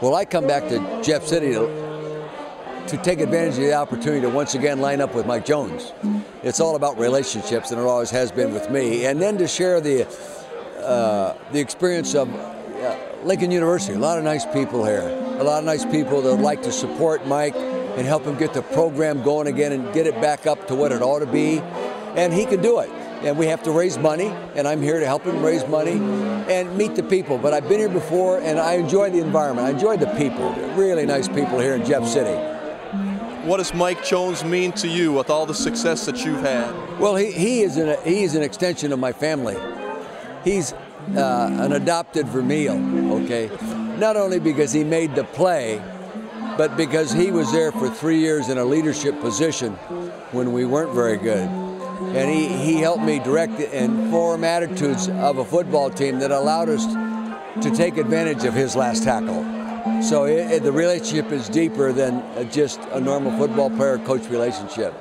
Well, I come back to Jeff City to take advantage of the opportunity to once again line up with Mike Jones. It's all about relationships, and it always has been with me. And then to share the experience of Lincoln University. A lot of nice people here. A lot of nice people that would like to support Mike and help him get the program going again and get it back up to what it ought to be. And he can do it. And we have to raise money, and I'm here to help him raise money and meet the people. But I've been here before, and I enjoy the environment. I enjoy the people. Really nice people here in Jeff City. What does Mike Jones mean to you with all the success that you've had? Well, he is an extension of my family. He's an adopted Vermeil, okay? Not only because he made the play, but because he was there for 3 years in a leadership position when we weren't very good. And he helped me direct and form attitudes of a football team that allowed us to take advantage of his last tackle. So the relationship is deeper than just a normal football player-coach relationship.